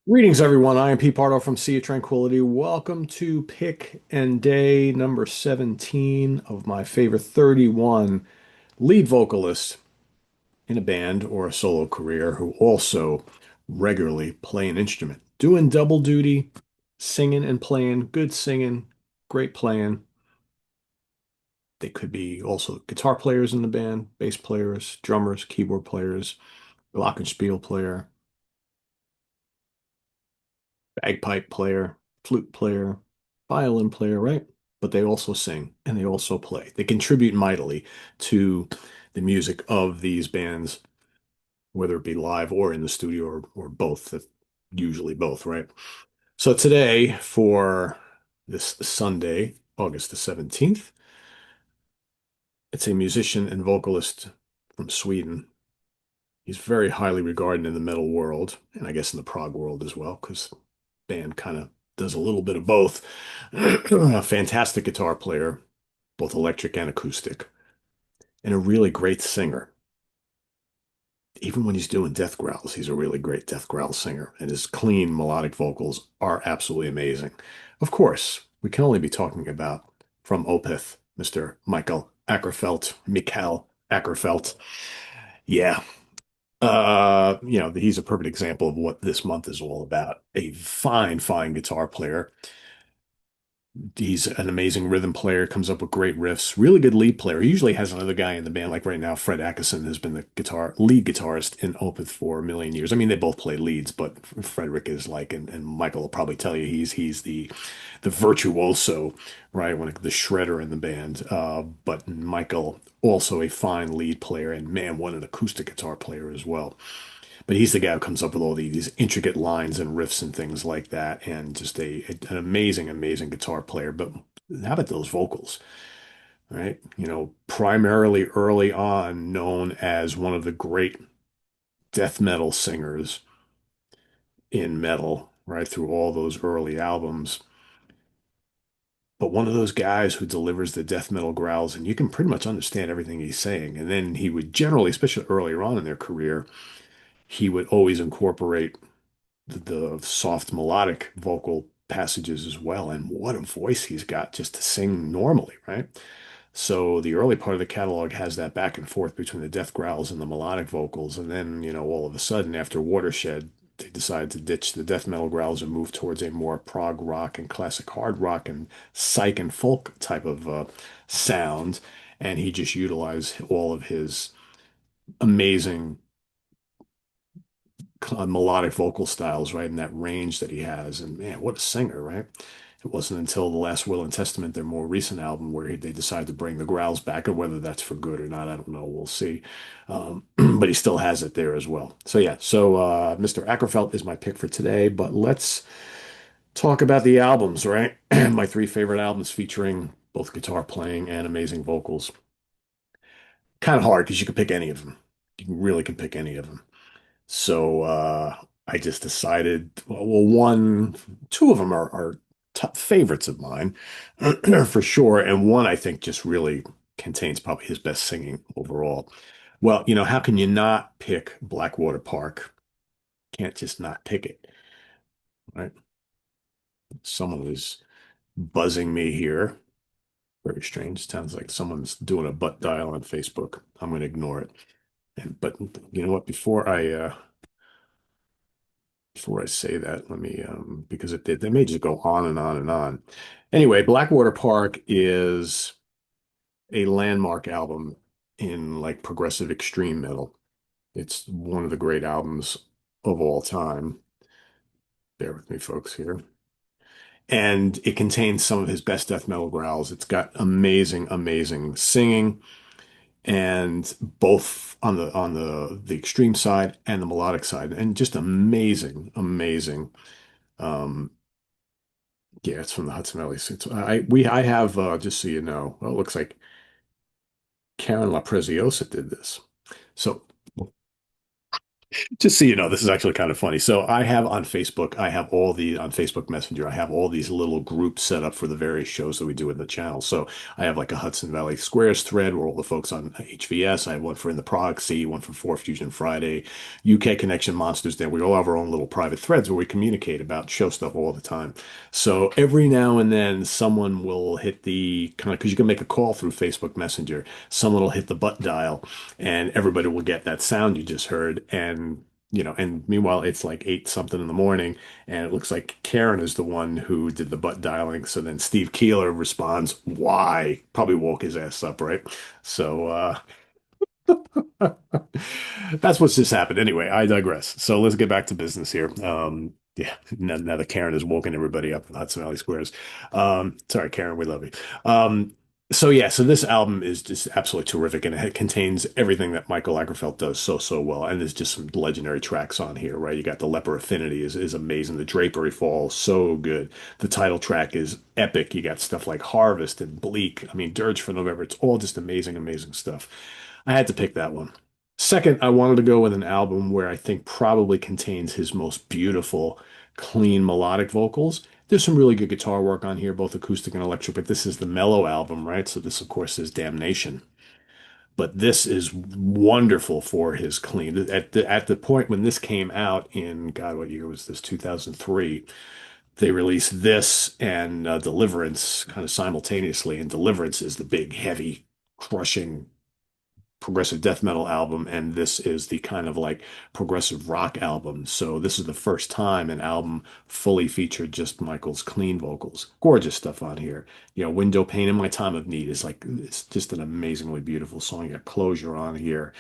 Greetings, everyone. I am Pete Pardo from Sea of Tranquility. Welcome to pick and day number 17 of my favorite 31 lead vocalists in a band or a solo career who also regularly play an instrument, doing double duty, singing and playing, good singing, great playing. They could be also guitar players in the band, bass players, drummers, keyboard players, glockenspiel player, bagpipe player, flute player, violin player, right? But they also sing and they also play. They contribute mightily to the music of these bands, whether it be live or in the studio or both, usually both, right? So today, for this Sunday, August the 17th, it's a musician and vocalist from Sweden. He's very highly regarded in the metal world, and I guess in the prog world as well, because band kind of does a little bit of both. A fantastic guitar player, both electric and acoustic, and a really great singer. Even when he's doing death growls, he's a really great death growl singer, and his clean melodic vocals are absolutely amazing. Of course, we can only be talking about from Opeth, Mr. Mikael Ackerfeld. Yeah, he's a perfect example of what this month is all about. A fine, fine guitar player. He's an amazing rhythm player, comes up with great riffs, really good lead player. He usually has another guy in the band, like right now, Fred Ackerson has been the lead guitarist in Opeth for a million years. I mean, they both play leads, but Frederick is like, and Michael will probably tell you he's the virtuoso, right? When the shredder in the band. But Michael also a fine lead player, and man, what an acoustic guitar player as well. But he's the guy who comes up with all these intricate lines and riffs and things like that, and just an amazing, amazing guitar player. But how about those vocals, right? Primarily early on known as one of the great death metal singers in metal, right? Through all those early albums. But one of those guys who delivers the death metal growls, and you can pretty much understand everything he's saying. And then he would generally, especially earlier on in their career, he would always incorporate the soft melodic vocal passages as well. And what a voice he's got just to sing normally, right? So the early part of the catalog has that back and forth between the death growls and the melodic vocals. And then, all of a sudden, after Watershed, they decided to ditch the death metal growls and move towards a more prog rock and classic hard rock and psych and folk type of sound. And he just utilized all of his amazing melodic vocal styles, right? And that range that he has. And man, what a singer, right? It wasn't until The Last Will and Testament, their more recent album, where they decided to bring the growls back, and whether that's for good or not, I don't know. We'll see. But he still has it there as well. So yeah, Mr. Ackerfeld is my pick for today. But let's talk about the albums, right? My three favorite albums featuring both guitar playing and amazing vocals. Kind of hard because you can pick any of them. You really can pick any of them. So I just decided, two of them are top favorites of mine for sure, and one I think just really contains probably his best singing overall. Well, how can you not pick Blackwater Park? Can't just not pick it, right? Someone is buzzing me here. Very strange. Sounds like someone's doing a butt dial on Facebook. I'm going to ignore it. But you know what? Before I say that, let me because they may just go on and on and on. Anyway, Blackwater Park is a landmark album in like progressive extreme metal. It's one of the great albums of all time. Bear with me, folks, here. And it contains some of his best death metal growls. It's got amazing, amazing singing, and both on the extreme side and the melodic side, and just amazing, amazing. Um, Yeah, it's from the Hudson Valley. I have just so you know. Well, it looks like Karen La Preziosa did this. So Just so you know, this is actually kind of funny. So I have on Facebook, I have all the on Facebook Messenger, I have all these little groups set up for the various shows that we do in the channel. So I have like a Hudson Valley Squares thread where all the folks on HVS, I have one for In the Proxy, one for 4 Fusion Friday, UK Connection Monsters. Then we all have our own little private threads where we communicate about show stuff all the time. So every now and then someone will hit the kind of, because you can make a call through Facebook Messenger, someone will hit the butt dial and everybody will get that sound you just heard. And and meanwhile, it's like 8 something in the morning, and it looks like Karen is the one who did the butt dialing. So then Steve Keeler responds, "Why?" Probably woke his ass up, right? So that's what's just happened. Anyway, I digress. So let's get back to business here. Yeah, now that Karen has woken everybody up in Hudson Valley Squares. Sorry, Karen, we love you. So yeah, so this album is just absolutely terrific, and it contains everything that Michael Lagerfeld does so well. And there's just some legendary tracks on here, right? You got the Leper Affinity is amazing. The Drapery Fall, so good. The title track is epic. You got stuff like Harvest and Bleak. I mean, Dirge for November. It's all just amazing, amazing stuff. I had to pick that one. Second, I wanted to go with an album where I think probably contains his most beautiful, clean melodic vocals. There's some really good guitar work on here, both acoustic and electric, but this is the mellow album, right? So this, of course, is Damnation. But this is wonderful for his clean. At the point when this came out in, God, what year was this? 2003. They released this and Deliverance kind of simultaneously, and Deliverance is the big, heavy, crushing progressive death metal album, and this is the kind of like progressive rock album. So this is the first time an album fully featured just Michael's clean vocals. Gorgeous stuff on here. Window Pane in My Time of Need is like it's just an amazingly beautiful song. You got Closure on here.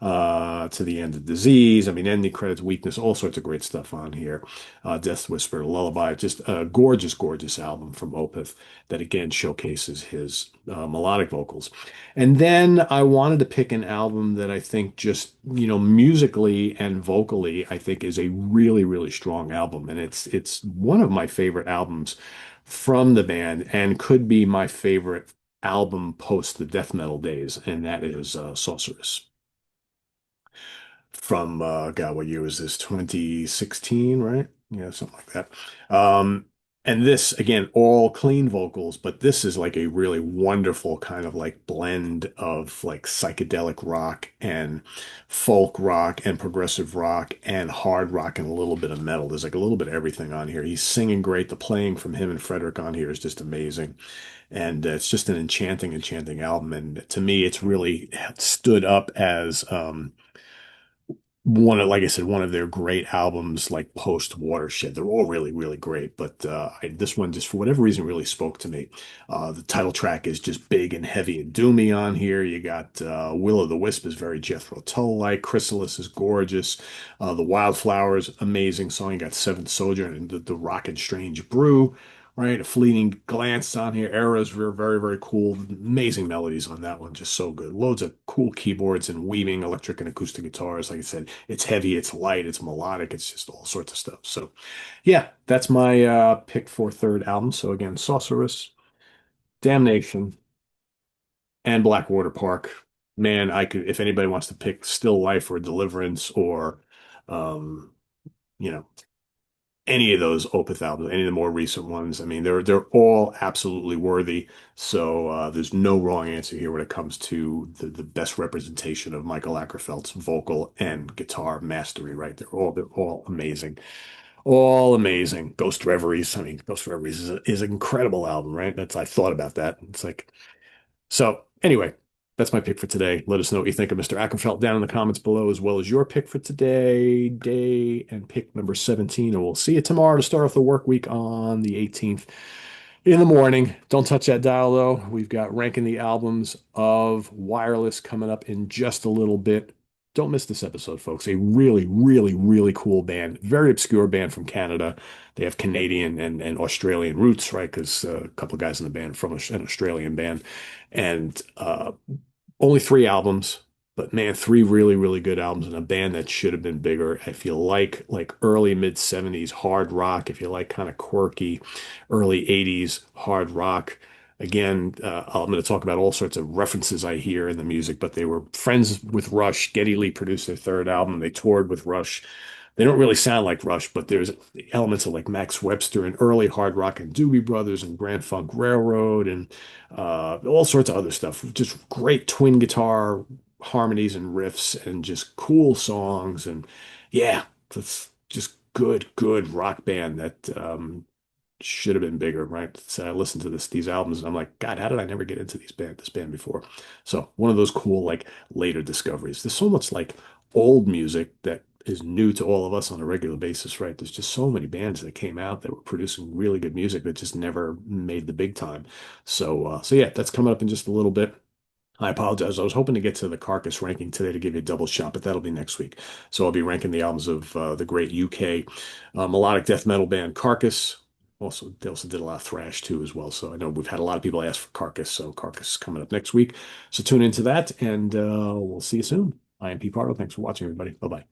To the End of Disease. I mean, ending credits, Weakness, all sorts of great stuff on here. Death Whisper, Lullaby, just a gorgeous, gorgeous album from Opeth that again showcases his melodic vocals. And then I wanted to pick an album that I think just, musically and vocally, I think is a really, really strong album. And it's one of my favorite albums from the band and could be my favorite album post the death metal days, and that is Sorceress from God, what year was this? 2016, right? Yeah, something like that. And this again, all clean vocals, but this is like a really wonderful kind of like blend of like psychedelic rock and folk rock and progressive rock and hard rock and a little bit of metal. There's like a little bit of everything on here. He's singing great. The playing from him and Frederick on here is just amazing. And it's just an enchanting, enchanting album. And to me, it's really stood up as like I said, one of their great albums, like post Watershed. They're all really, really great, but this one just for whatever reason really spoke to me. The title track is just big and heavy and doomy on here. You got Will o' the Wisp is very Jethro Tull-like. Chrysalis is gorgeous. The Wildflowers, amazing song. You got Seventh Soldier and the Rockin' Strange Brew. Right, a fleeting glance on here. Eras were very, very cool. Amazing melodies on that one, just so good. Loads of cool keyboards and weaving electric and acoustic guitars. Like I said, it's heavy, it's light, it's melodic, it's just all sorts of stuff. So, yeah, that's my pick for third album. So again, Sorceress, Damnation, and Blackwater Park. Man, I could if anybody wants to pick Still Life or Deliverance or um, you know, any of those Opeth albums, any of the more recent ones. I mean, they're all absolutely worthy. So there's no wrong answer here when it comes to the best representation of Michael Ackerfeld's vocal and guitar mastery. Right, they're all amazing, all amazing. Ghost Reveries. I mean, Ghost Reveries is an incredible album. Right, I thought about that. It's like so anyway, that's my pick for today. Let us know what you think of Mr. Ackerfeld down in the comments below, as well as your pick for today, day and pick number 17. And we'll see you tomorrow to start off the work week on the 18th in the morning. Don't touch that dial though. We've got ranking the albums of Wireless coming up in just a little bit. Don't miss this episode, folks. A really, really, really cool band, very obscure band from Canada. They have Canadian and Australian roots, right? Because a couple of guys in the band from an Australian band, and only 3 albums, but man, 3 really, really good albums and a band that should have been bigger. If you like early mid 70s hard rock, if you like kind of quirky early 80s hard rock, Again, I'm going to talk about all sorts of references I hear in the music, but they were friends with Rush. Geddy Lee produced their third album. They toured with Rush. They don't really sound like Rush, but there's elements of like Max Webster and early hard rock and Doobie Brothers and Grand Funk Railroad and all sorts of other stuff. Just great twin guitar harmonies and riffs and just cool songs. And yeah, it's just good rock band that should have been bigger, right? So I listened to these albums and I'm like, God, how did I never get into this band before? So one of those cool like later discoveries. There's so much like old music that is new to all of us on a regular basis, right? There's just so many bands that came out that were producing really good music that just never made the big time. So yeah, that's coming up in just a little bit. I apologize. I was hoping to get to the Carcass ranking today to give you a double shot, but that'll be next week. So I'll be ranking the albums of the great UK melodic death metal band Carcass. Also, they also did a lot of thrash too as well. So I know we've had a lot of people ask for Carcass, so Carcass is coming up next week. So tune into that, and we'll see you soon. I am Pete Pardo. Thanks for watching, everybody. Bye bye.